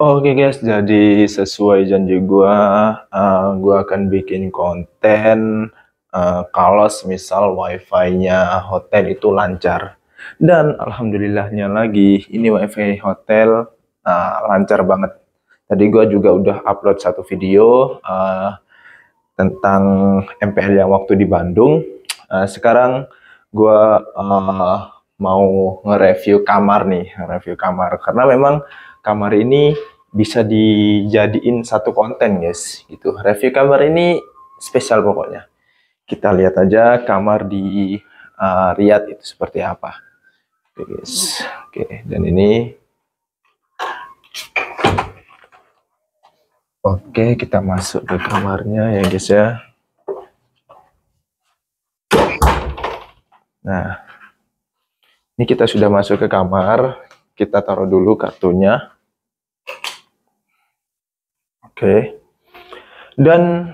Oke guys, jadi sesuai janji gua akan bikin konten kalau misal wifi-nya hotel itu lancar. Dan alhamdulillahnya lagi, ini wifi hotel lancar banget. Tadi gua juga udah upload satu video tentang MPL yang waktu di Bandung. Sekarang gua mau nge-review kamar nih, nge-review kamar karena memang kamar ini bisa dijadiin satu konten guys gitu. Review kamar ini spesial pokoknya. Kita lihat aja kamar di Riyadh itu seperti apa. Oke guys. Oke, dan ini oke, kita masuk ke kamarnya ya guys ya. Nah, ini kita sudah masuk ke kamar. Kita taruh dulu kartunya. Oke. Dan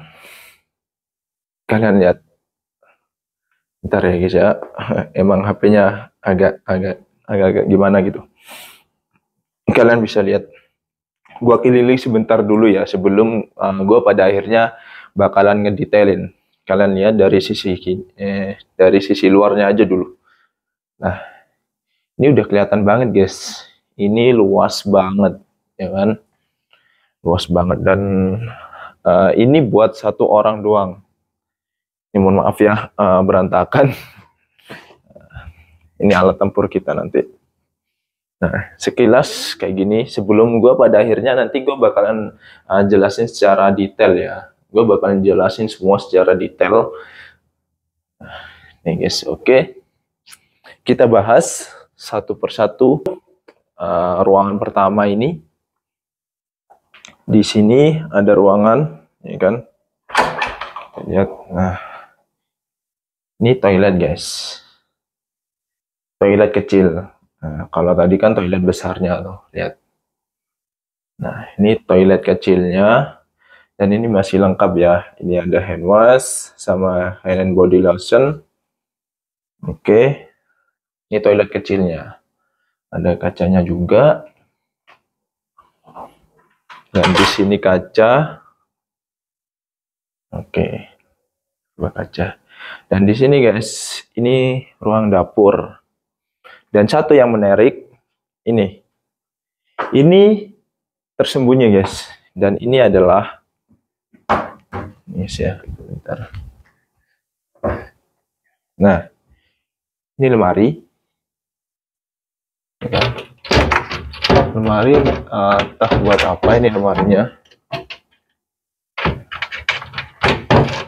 kalian lihat. Bentar ya guys ya. Emang HP-nya agak gimana gitu. Kalian bisa lihat. Gua keliling sebentar dulu ya sebelum gua pada akhirnya bakalan ngedetailin. Kalian lihat dari sisi luarnya aja dulu. Nah, ini udah kelihatan banget guys. Ini luas banget, ya kan? Luas banget dan ini buat satu orang doang. Ini mohon maaf ya berantakan. Ini alat tempur kita nanti. Nah, sekilas kayak gini. Sebelum gue pada akhirnya nanti gue bakalan jelasin secara detail ya. Gue bakalan jelasin semua secara detail. Nih guys, oke. Kita bahas satu persatu ruangan pertama ini. Di sini ada ruangan, ya kan? Lihat, nah, ini toilet guys. Toilet kecil. Nah, kalau tadi kan toilet besarnya tuh, lihat. Nah, ini toilet kecilnya. Dan ini masih lengkap ya. Ini ada hand wash sama hand and body lotion. Oke. Ini toilet kecilnya. Ada kacanya juga. Dan di sini kaca. Oke. Coba kaca. Dan di sini guys, ini ruang dapur. Dan satu yang menarik, ini tersembunyi guys. Dan ini adalah, ya, bentar. Nah, ini lemari. Lemari, entah buat apa ini lemarinya.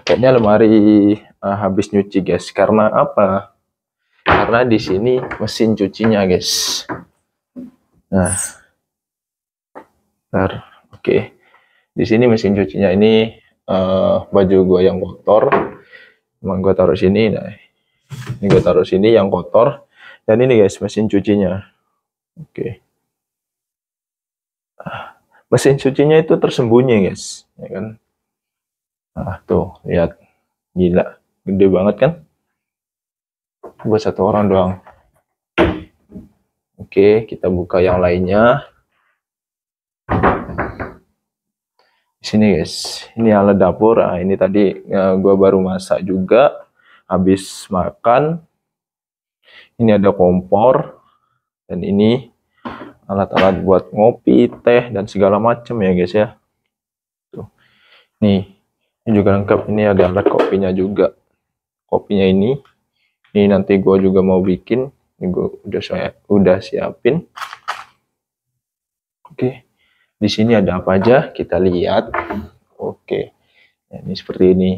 Kayaknya lemari habis nyuci guys. Karena apa? Karena di sini mesin cucinya guys. Nah, oke. Di sini mesin cucinya ini baju gue yang kotor. Emang gue taruh sini. Nah, ini gue taruh sini yang kotor. Dan ini guys mesin cucinya. Oke. Mesin cucinya itu tersembunyi guys, ya kan? Nah, tuh lihat, gila, gede banget kan? Buat satu orang doang. Oke, kita buka yang lainnya. Di sini guys, ini alat dapur. Nah, ini tadi gua baru masak juga, habis makan. Ini ada kompor, dan ini alat-alat buat ngopi, teh, dan segala macam ya guys ya. Tuh, nih, ini juga lengkap. Ini ada alat kopinya juga. Kopinya ini nanti gue juga mau bikin. Ini gue udah siapin. Oke, di sini ada apa aja kita lihat. Oke, nah, ini seperti ini.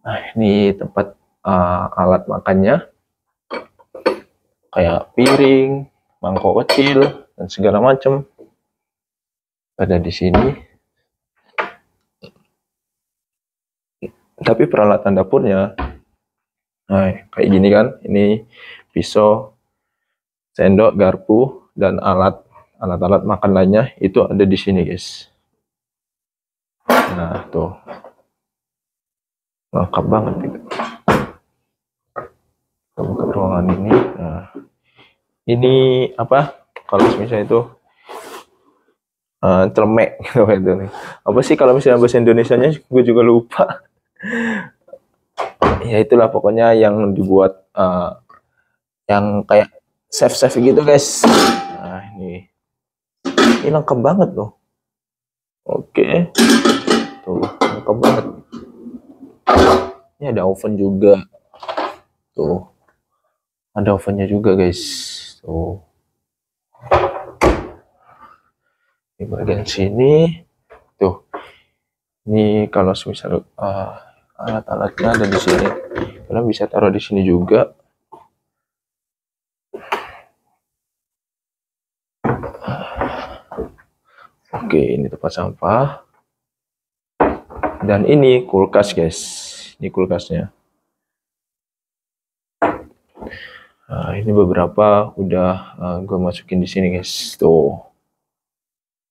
Nah, ini tempat alat makannya, kayak piring, mangkok kecil, dan segala macam ada di sini. Tapi peralatan dapurnya, nah kayak gini kan, ini pisau, sendok, garpu, dan alat-alat makan lainnya itu ada di sini guys. Nah tuh, lengkap banget gitu. Kita buka ruangan ini. Nah, ini apa? Kalau misalnya itu celemek gitu itu nih. Apa sih kalau misalnya bahasa Indonesianya? Gue juga lupa. Ya itulah pokoknya yang dibuat yang kayak safe gitu guys. Nah ini lengkap banget loh. Oke, tuh lengkap banget. Ini ada oven juga. Tuh, ada ovennya juga guys. Tuh, di bagian sini. Tuh, ini kalau misal alat-alatnya ada di sini. Kalian bisa taruh di sini juga. Oke, ini tempat sampah. Dan ini kulkas guys. Ini kulkasnya. Nah, ini beberapa udah gue masukin di sini guys. Tuh.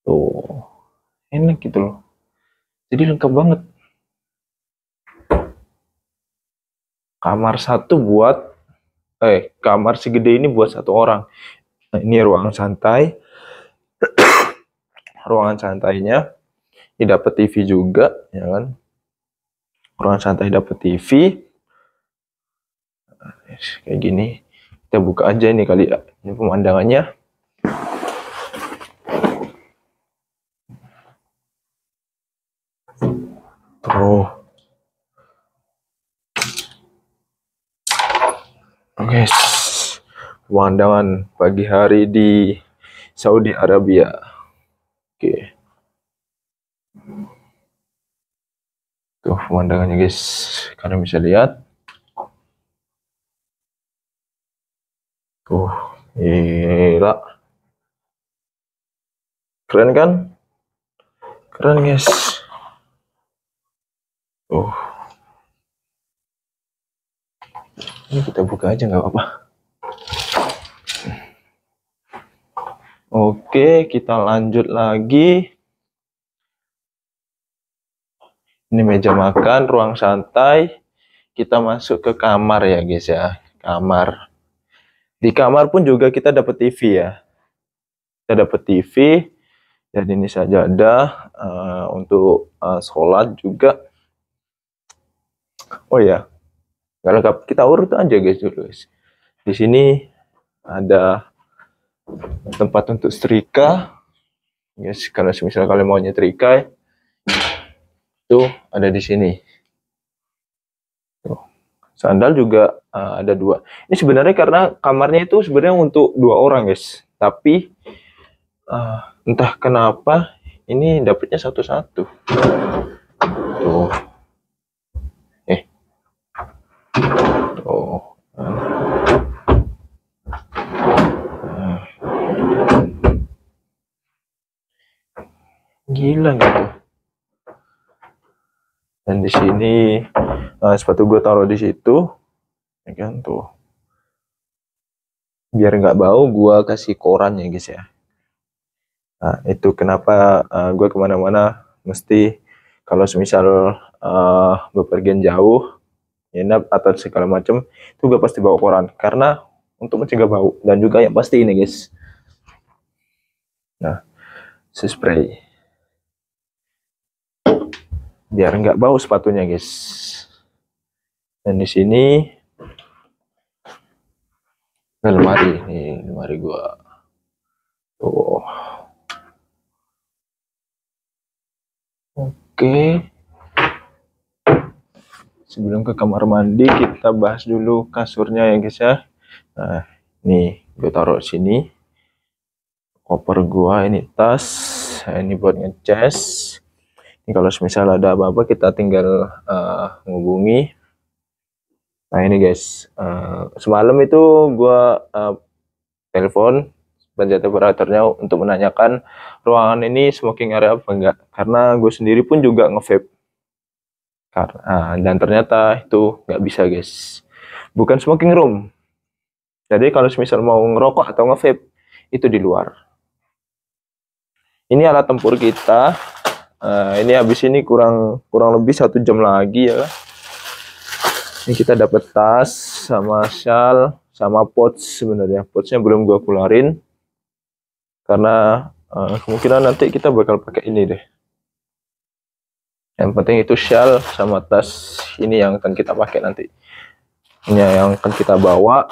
Tuh. Enak gitu loh. Jadi lengkap banget. Kamar satu buat kamar segede ini buat satu orang. Nah, ini ruang santai. Ruangan santainya ini dapat TV juga, ya kan? Ruangan santai dapat TV. Kayak gini. Kita buka aja ini kali ya. Ini pemandangannya. Oh. Oke. Pemandangan pagi hari di Saudi Arabia. Oke. Tuh pemandangannya guys. Kalian bisa lihat. Tuh, gila. Keren kan? Keren guys. Tuh. Ini kita buka aja nggak apa-apa. Oke, kita lanjut lagi. Ini meja makan, ruang santai. Kita masuk ke kamar ya guys ya. Kamar. Di kamar pun juga kita dapat TV ya. Kita dapat TV. Dan ini sajadah untuk sholat juga. Oh ya, nggak lengkap. Kita urut aja guys dulu guys. Di sini ada tempat untuk setrika. Guys, kalau misalnya kalian mau nyetrika itu ada di sini. Tuh. Sandal juga ada 2. Ini sebenarnya karena kamarnya itu sebenarnya untuk 2 orang guys. Tapi entah kenapa ini dapetnya satu-satu. Tuh. Tuh. Gila nggak tuh? Dan di sini sepatu gue taruh di situ, ya kan tuh. Biar nggak bau, gue kasih koran ya guys ya. Nah itu kenapa gue kemana-mana mesti kalau semisal bepergian jauh, nginep atau segala macam, itu gue pasti bawa koran karena untuk mencegah bau dan juga yang pasti ini guys. Nah, spray. Biar nggak bau sepatunya guys. Dan di sini lemari nih, lemari gua tuh. Oke, sebelum ke kamar mandi kita bahas dulu kasurnya ya guys ya. Nah nih gue taruh sini koper gua, ini tas, ini buat ngecas. Ini kalau misalnya ada apa-apa kita tinggal ngubungi. Nah ini guys, semalam itu gue telepon penjaga operatornya untuk menanyakan ruangan ini smoking area apa enggak. Karena gue sendiri pun juga nge-vape. Dan ternyata itu nggak bisa guys. Bukan smoking room. Jadi kalau misal mau ngerokok atau nge-vape itu di luar. Ini alat tempur kita. Ini habis ini kurang lebih 1 jam lagi ya. Ini kita dapat tas sama shawl sama pouch sebenarnya. Pouchnya belum gua keluarin karena kemungkinan nanti kita bakal pakai ini deh. Yang penting itu shell sama tas ini yang akan kita pakai nanti. Ini yang akan kita bawa.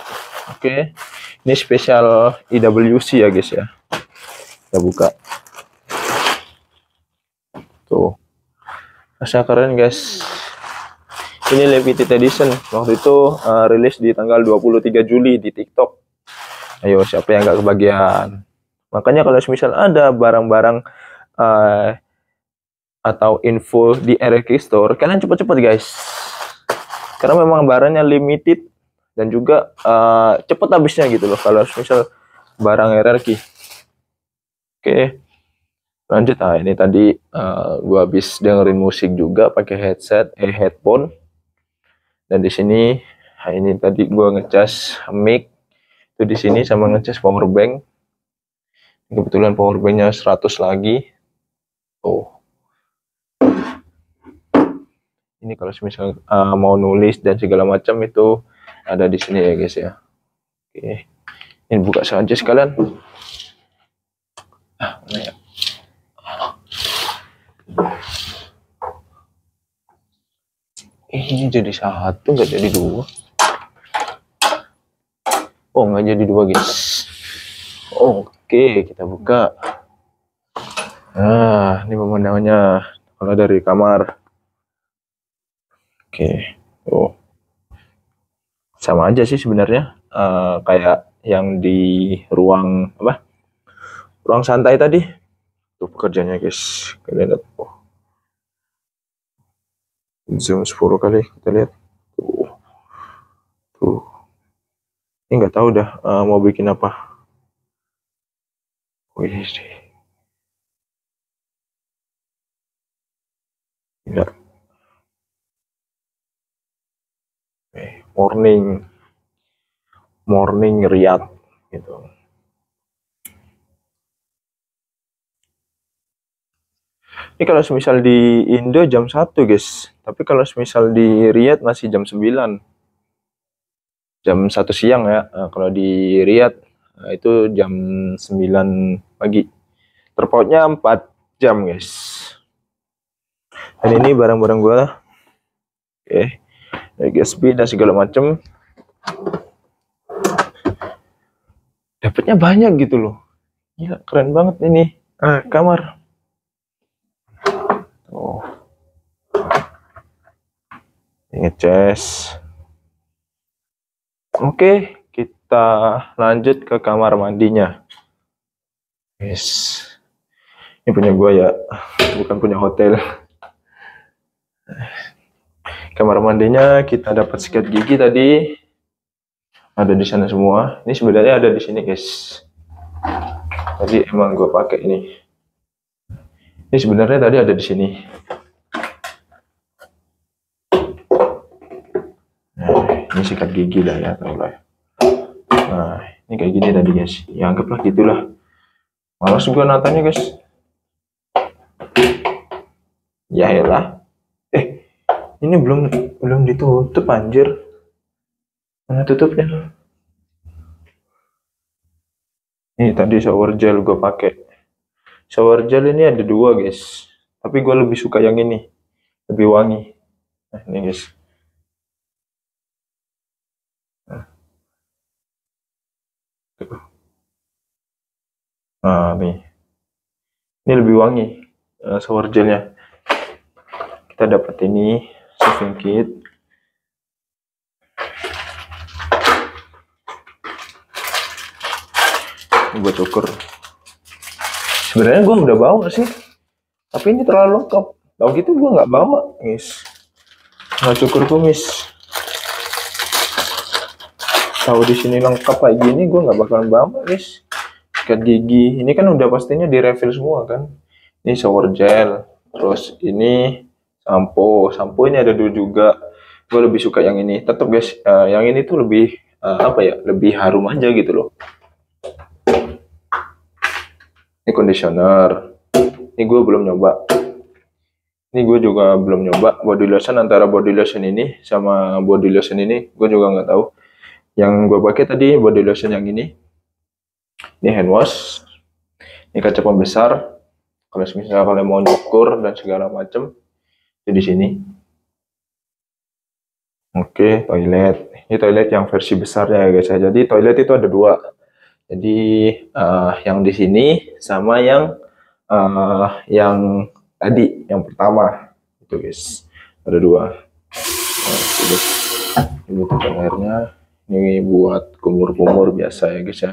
Oke. Ini spesial IWC ya guys ya. Kita buka. Tuh. Rasanya keren guys. Ini limited edition. Waktu itu rilis di tanggal 23 Juli di TikTok. Ayo siapa yang nggak kebagian? Makanya kalau misal ada barang-barang atau info di RRQ Store, kalian cepat-cepat guys. Karena memang barangnya limited dan juga cepat habisnya gitu loh kalau misal barang RRQ. Oke. Lanjut. Nah, ini tadi gua habis dengerin musik juga pakai headphone. Dan di sini ini tadi gua ngecas mic itu di sini sama ngecas power bank. Kebetulan power banknya 100 lagi. Oh. Ini kalau misal mau nulis dan segala macam itu ada di sini ya guys ya. Oke. Ini buka saja sekalian. Mana ya? Ini jadi satu, nggak jadi dua. Oh, nggak jadi dua guys. Oke, kita buka. Nah, ini pemandangannya kalau dari kamar. Oke, oh, sama aja sih sebenarnya, kayak yang di ruang apa? Ruang santai tadi. Tuh pekerjaannya guys, kalian lihat. Oh. Zoom 10 kali kita lihat. Tuh. Ini nggak tahu dah mau bikin apa. Wih, enggak. Morning Riyadh gitu. Ini kalau semisal di Indo jam 1 guys, tapi kalau semisal di Riyadh masih jam 9. Jam 1 siang ya. Kalau di Riyadh itu jam 9 pagi. Terpautnya 4 jam guys. Dan ini barang-barang gua. Oke. USB dan segala macem. Dapatnya banyak gitu loh. Gila, keren banget ini. Kamar. Oh. Ngecas. Oke, kita lanjut ke kamar mandinya. Yes. Ini punya gua ya, bukan punya hotel. Kamar mandinya kita dapat sikat gigi tadi. Ada di sana semua. Ini sebenarnya ada di sini, guys. Tadi emang gua pakai ini. Ini sebenarnya tadi ada di sini. Nah, ini sikat gigi lah ya, tau lah. Nah, ini kayak gini tadi guys. Ya anggaplah gitulah. Malas gua natanya guys. Ya elah. Ini belum ditutup anjir. Mana tutupnya? Ini tadi shower gel gua pakai. Shower gel ini ada 2 guys. Tapi gua lebih suka yang ini. Lebih wangi. Nah, ini guys. Nah, nih. Ini lebih wangi shower gelnya. Kita dapat ini shaving kit. Ini buat cukur. Sebenarnya gue udah bawa sih, tapi ini terlalu lengkap. Tahu gitu gue nggak bawa, guys. Nggak cukur kumis. Tahu di sini lengkap kayak gini, gue nggak bakalan bawa, guys. Sikat gigi, ini kan udah pastinya di refill semua kan. Ini shower gel, terus ini sampo ini ada 2 juga. Gue lebih suka yang ini. Tetap guys, yang ini tuh lebih apa ya, lebih harum aja gitu loh. Ini conditioner. Ini gue belum nyoba. Ini gue juga belum nyoba body lotion. Antara body lotion ini sama body lotion ini gue juga nggak tahu. Yang gue pakai tadi body lotion yang ini hand wash. Ini kaca pembesar. Kalau misalnya kalian mau nyukur dan segala macam, itu di sini. Oke, toilet. Ini toilet yang versi besar ya guys ya. Jadi toilet itu ada dua. Jadi yang di sini sama yang tadi, yang pertama itu guys. Ada dua. Ini tempat airnya. Ini buat kumur-kumur biasa ya guys ya.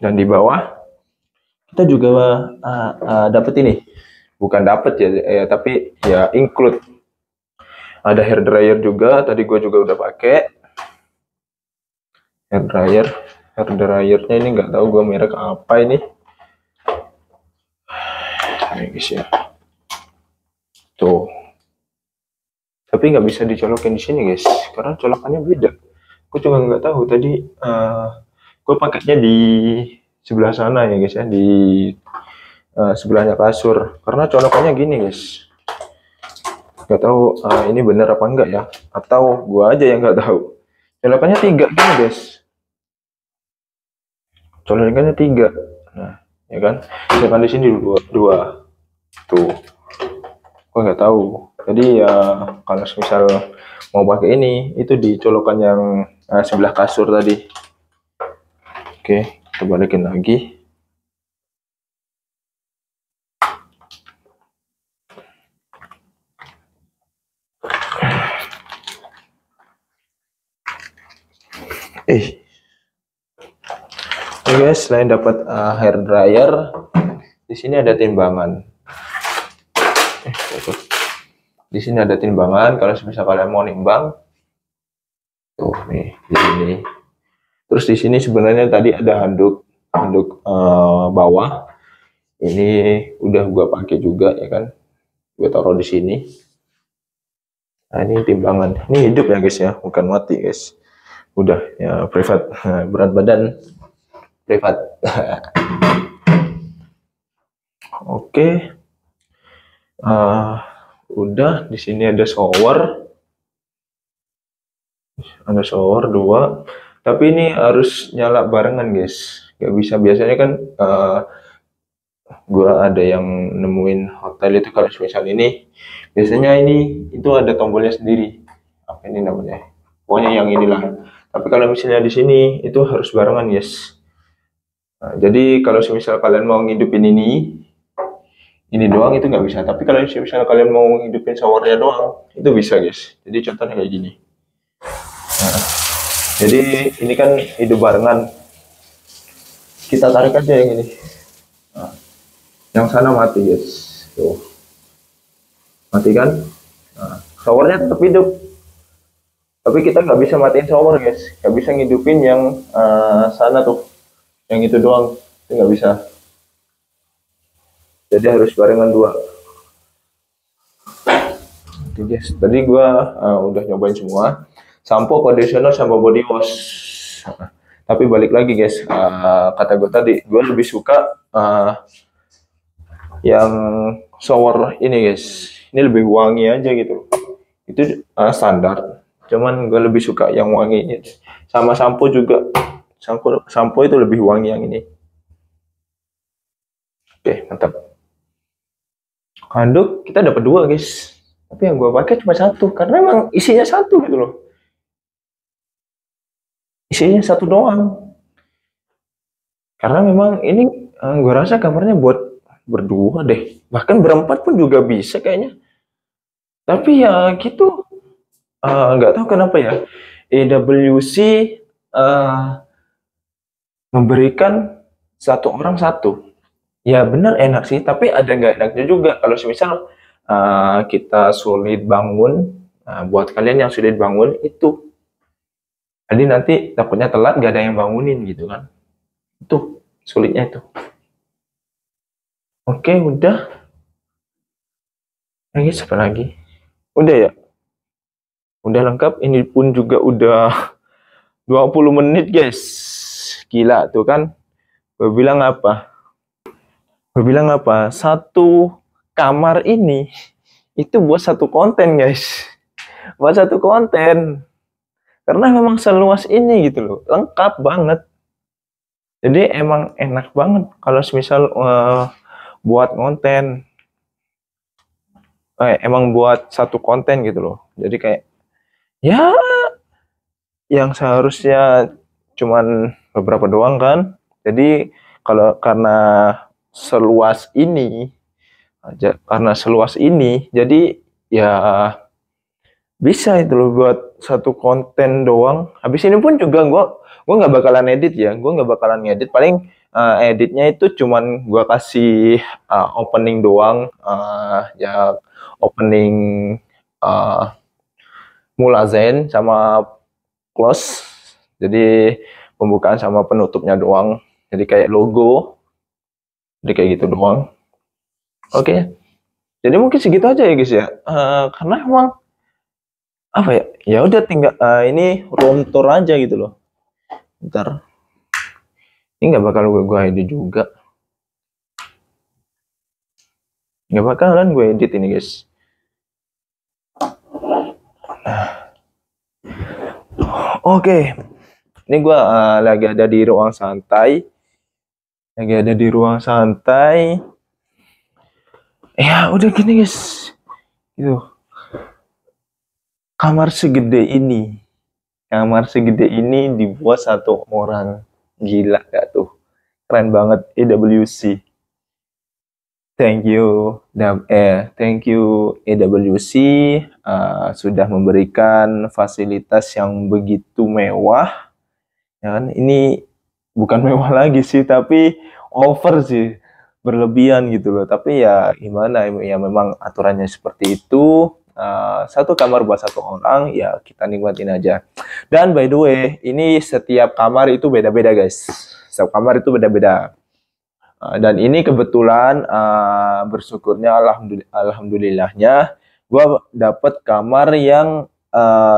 Dan di bawah kita juga dapat ini. Bukan dapat ya, tapi ya include. Ada hair dryer juga. Tadi gue juga udah pakai hair dryer. Hair dryernya ini nggak tahu gue merek apa ini. Ini guys ya. Tuh. Tapi nggak bisa dicolokin di sini guys, karena colokannya beda. Gue juga nggak tahu tadi. Gue pakainya di sebelah sana ya guys ya, di sebelahnya kasur. Karena colokannya gini guys. Nggak tahu ini bener apa enggak ya, atau gue aja yang nggak tahu. Colokannya 3 gini guys. Colokannya 3. Nah, ya kan? Sedangkan di sini dua. Tuh. Gue nggak tahu. Jadi ya kalau misal mau pakai ini, itu di colokan yang sebelah kasur tadi. Oke, kita balikin lagi. Oke guys, selain dapat hair dryer, di sini ada timbangan. Di sini ada timbangan. Kalau misalnya kalian mau nimbang, tuh nih di sini. Terus di sini sebenarnya tadi ada handuk bawah. Ini udah gua pakai juga ya kan. Gue taruh di sini. Nah ini timbangan. Ini hidup ya guys ya, bukan mati guys. Udah ya privat, berat badan privat. Oke. Udah, di sini ada shower. Ada shower 2. Tapi ini harus nyala barengan guys. Gak bisa, biasanya kan gua ada yang nemuin hotel itu kalau misal ini biasanya ini itu ada tombolnya sendiri. Apa ini namanya? Pokoknya yang inilah. Tapi kalau misalnya di sini itu harus barengan guys. Nah, jadi kalau misal kalian mau ngidupin ini doang itu nggak bisa. Tapi kalau misalnya kalian mau hidupin showernya doang, itu bisa guys. Jadi contohnya kayak gini. Nah, jadi ini kan hidup barengan. Kita tarik aja yang ini. Nah, yang sana mati guys. Tuh. Mati kan? Nah, showernya tetap hidup. Tapi kita nggak bisa matiin shower guys. Nggak bisa ngidupin yang sana tuh. Yang itu doang. Itu nggak bisa. Jadi harus barengan 2. Oke guys, tadi gua udah nyobain semua, sampo, conditioner, sama body wash. Tapi balik lagi guys, kata gue tadi, gue lebih suka yang shower ini guys. Ini lebih wangi aja gitu. Itu standar. Cuman gue lebih suka yang wangi. Sama sampo juga. Sampo itu lebih wangi yang ini. Oke, mantap. Handuk kita dapat 2 guys, tapi yang gue pakai cuma 1 karena emang isinya 1 gitu loh, isinya 1 doang. Karena memang ini gue rasa kamarnya buat berdua deh, bahkan berempat pun juga bisa kayaknya. Tapi ya gitu, nggak tahu kenapa ya EWC memberikan 1 orang 1. Ya benar enak sih, tapi ada nggak enaknya juga. Kalau misal kita sulit bangun, buat kalian yang sulit bangun itu, jadi nanti takutnya telat gak ada yang bangunin gitu kan. Itu sulitnya itu. Oke, udah. Lagi apa lagi? Udah ya? Udah lengkap. Ini pun juga udah 20 menit guys. Gila tuh kan. Gue bilang apa? Satu kamar ini itu buat 1 konten guys. Buat 1 konten. karena memang seluas ini gitu loh, lengkap banget. Jadi emang enak banget kalau misal buat konten, emang buat satu konten gitu loh. Jadi kayak ya yang seharusnya cuman beberapa doang kan. Jadi kalau seluas ini karena seluas ini, jadi ya bisa itu loh buat satu konten doang. Habis ini pun juga gue nggak bakalan edit ya, gue nggak bakalan ngedit. Paling editnya itu cuman gue kasih opening doang, ya opening uh, mulazen sama close. Jadi pembukaan sama penutupnya doang. Jadi kayak logo, jadi kayak gitu doang. Oke, jadi mungkin segitu aja ya guys ya. Karena emang apa ya, ya udah tinggal ini room tour aja gitu loh. Ntar ini nggak bakal gue edit juga, nggak bakalan gue edit ini guys. Oke, ini gue lagi ada di ruang santai, ya udah gini guys, gitu. Kamar segede ini dibuat satu orang. Gila gak tuh? Keren banget EWC. Thank you EWC sudah memberikan fasilitas yang begitu mewah. Ya kan? Ini bukan mewah lagi sih, tapi over sih, berlebihan gitu loh. Tapi ya gimana ya, memang aturannya seperti itu. Satu kamar buat satu orang, ya kita nikmatin aja. Dan by the way, ini setiap kamar itu beda-beda guys. Setiap kamar itu beda-beda. Dan ini kebetulan bersyukurnya alhamdulillahnya gue dapet kamar yang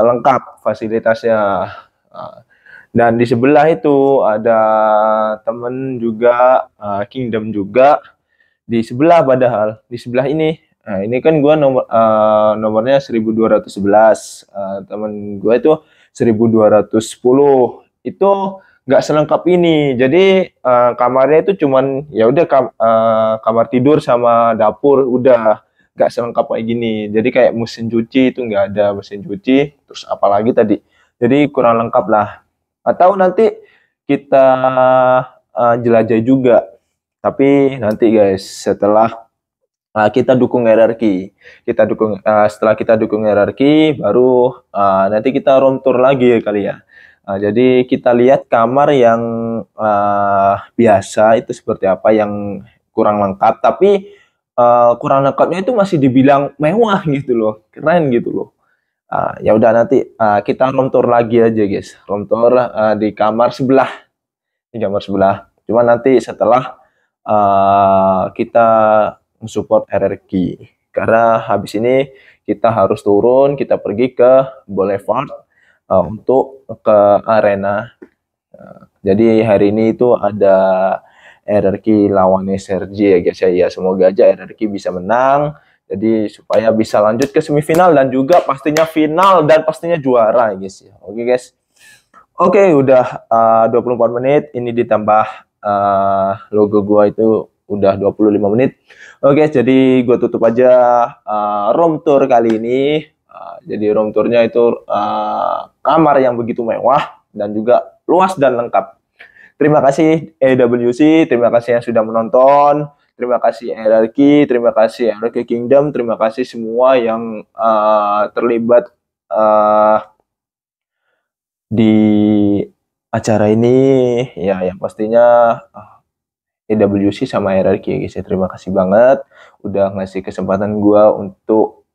lengkap fasilitasnya. Dan di sebelah itu ada temen juga, Kingdom juga di sebelah, padahal di sebelah ini. Nah, ini kan gue nomornya 1211, temen gue itu 1210. Itu nggak selengkap ini. Jadi kamarnya itu cuman ya udah kamar tidur sama dapur, udah nggak selengkap kayak gini. Jadi kayak mesin cuci itu nggak ada mesin cuci, terus apalagi tadi. Jadi kurang lengkap lah. Atau nanti kita jelajah juga. Tapi nanti guys, setelah kita dukung RRQ, setelah kita dukung RRQ, baru nanti kita room tour lagi kali ya. Jadi kita lihat kamar yang biasa itu seperti apa, yang kurang lengkap, tapi kurang lengkapnya itu masih dibilang mewah gitu loh, keren gitu loh. Ya udah nanti kita room tour lagi aja guys, room tour di kamar sebelah, Cuma nanti setelah kita support RRQ, karena habis ini kita harus turun, kita pergi ke Boulevard untuk ke arena. Jadi hari ini itu ada RRQ lawan SRJ ya guys ya. Semoga aja RRQ bisa menang, jadi supaya bisa lanjut ke semifinal dan juga pastinya final dan pastinya juara guys ya. Oke guys. Oke, udah 24 menit, ini ditambah logo gua itu udah 25 menit. Oke, jadi gue tutup aja room tour kali ini. Jadi room tournya itu kamar yang begitu mewah dan juga luas dan lengkap. Terima kasih EWC, terima kasih yang sudah menonton, terima kasih RRQ, terima kasih RRQ Kingdom, terima kasih semua yang terlibat di acara ini. Ya, yang pastinya EWC sama RRQ ya guys ya. Terima kasih banget udah ngasih kesempatan gue untuk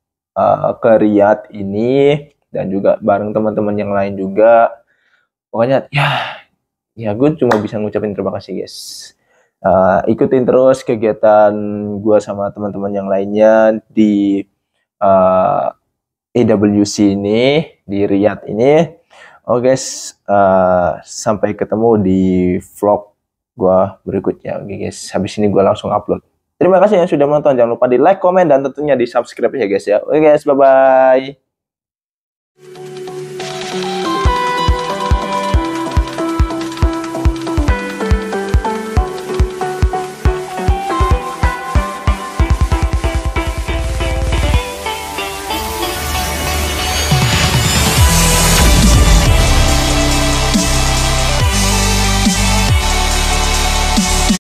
ke Riyadh ini, dan juga bareng teman-teman yang lain juga. Pokoknya ya gue cuma bisa ngucapin terima kasih guys. Ikutin terus kegiatan gue sama teman-teman yang lainnya di EWC ini, di Riyadh ini. Oke guys, sampai ketemu di vlog gua berikutnya. Oke guys, habis ini gua langsung upload. Terima kasih yang sudah menonton. Jangan lupa di like, komen, dan tentunya di subscribe ya guys ya. Oke guys, bye bye.